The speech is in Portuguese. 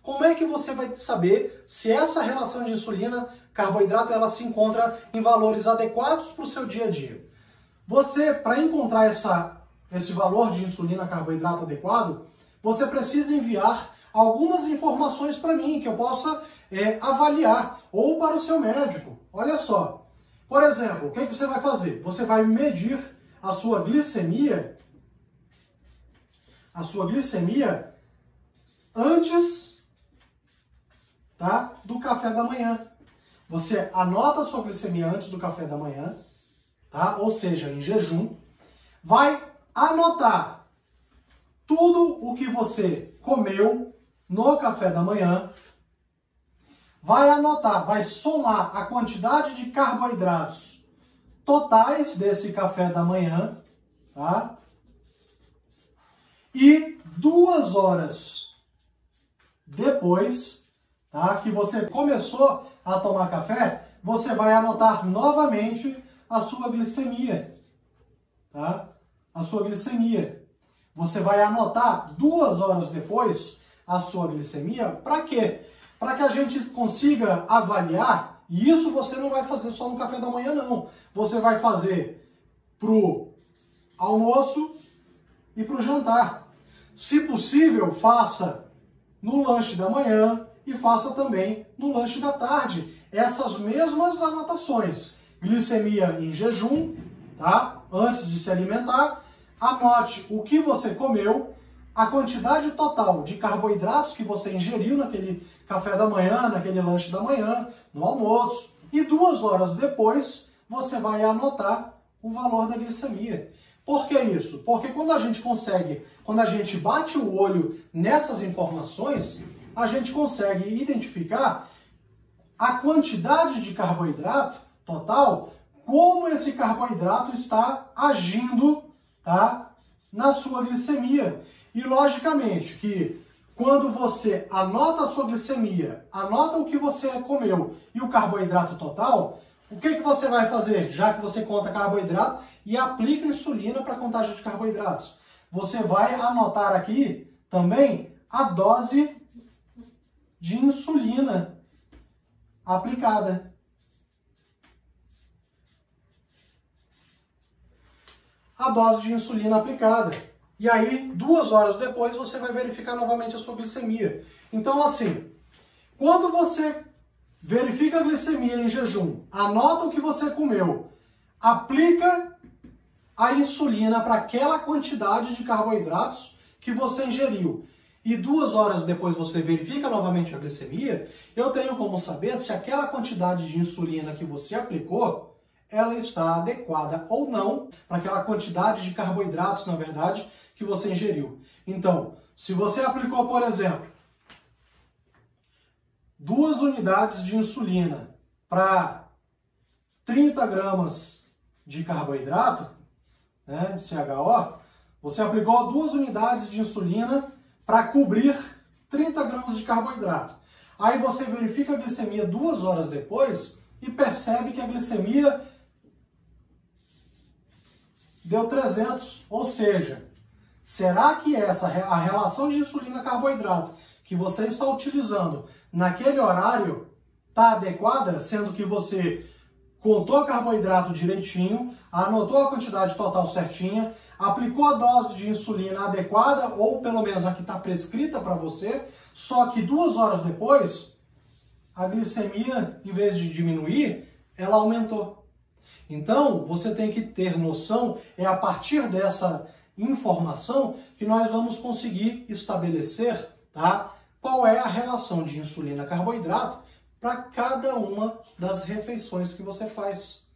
Como é que você vai saber se essa relação de insulina-carboidrato ela se encontra em valores adequados para o seu dia a dia? Você, para encontrar esse valor de insulina-carboidrato adequado, você precisa enviar algumas informações para mim, que eu possa avaliar, ou para o seu médico. Olha só, por exemplo, o que você vai fazer? Você vai medir a sua glicemia antes, tá, do café da manhã. Você anota a sua glicemia antes do café da manhã, tá? Ou seja, em jejum. Vai anotar tudo o que você comeu no café da manhã. Vai anotar, vai somar a quantidade de carboidratos totais desse café da manhã, tá? E 2 horas depois, tá, que você começou a tomar café, você vai anotar novamente a sua glicemia, tá? A sua glicemia. Você vai anotar 2 horas depois a sua glicemia. Para quê? Para que a gente consiga avaliar, e isso você não vai fazer só no café da manhã, não. Você vai fazer pro almoço e pro jantar. Se possível, faça no lanche da manhã e faça também no lanche da tarde. Essas mesmas anotações. Glicemia em jejum, tá? Antes de se alimentar. Anote o que você comeu, a quantidade total de carboidratos que você ingeriu naquele café da manhã, naquele lanche da manhã, no almoço. E 2 horas depois, você vai anotar o valor da glicemia. Por que isso? Porque quando a gente bate o olho nessas informações, a gente consegue identificar a quantidade de carboidrato total, como esse carboidrato está agindo, tá, na sua glicemia. E logicamente que quando você anota a sua glicemia, anota o que você comeu e o carboidrato total, o que você vai fazer? Já que você conta carboidrato e aplica insulina para a contagem de carboidratos. Você vai anotar aqui também a dose de insulina aplicada. A dose de insulina aplicada. E aí, 2 horas depois, você vai verificar novamente a sua glicemia. Então, assim, quando você verifica a glicemia em jejum, anota o que você comeu, aplica a insulina para aquela quantidade de carboidratos que você ingeriu, e 2 horas depois você verifica novamente a glicemia, eu tenho como saber se aquela quantidade de insulina que você aplicou ela está adequada ou não para aquela quantidade de carboidratos, na verdade, que você ingeriu. Então, se você aplicou, por exemplo, 2 unidades de insulina para 30 gramas de carboidrato, né, de CHO, você aplicou 2 unidades de insulina para cobrir 30 gramas de carboidrato. Aí você verifica a glicemia 2 horas depois e percebe que a glicemia deu 300, ou seja, será que a relação de insulina-carboidrato que você está utilizando naquele horário está adequada, sendo que você contou o carboidrato direitinho, anotou a quantidade total certinha, aplicou a dose de insulina adequada, ou pelo menos a que está prescrita para você, só que 2 horas depois, a glicemia, em vez de diminuir, ela aumentou. Então, você tem que ter noção, é a partir dessa informação que nós vamos conseguir estabelecer, tá, qual é a relação de insulina-carboidrato para cada uma das refeições que você faz.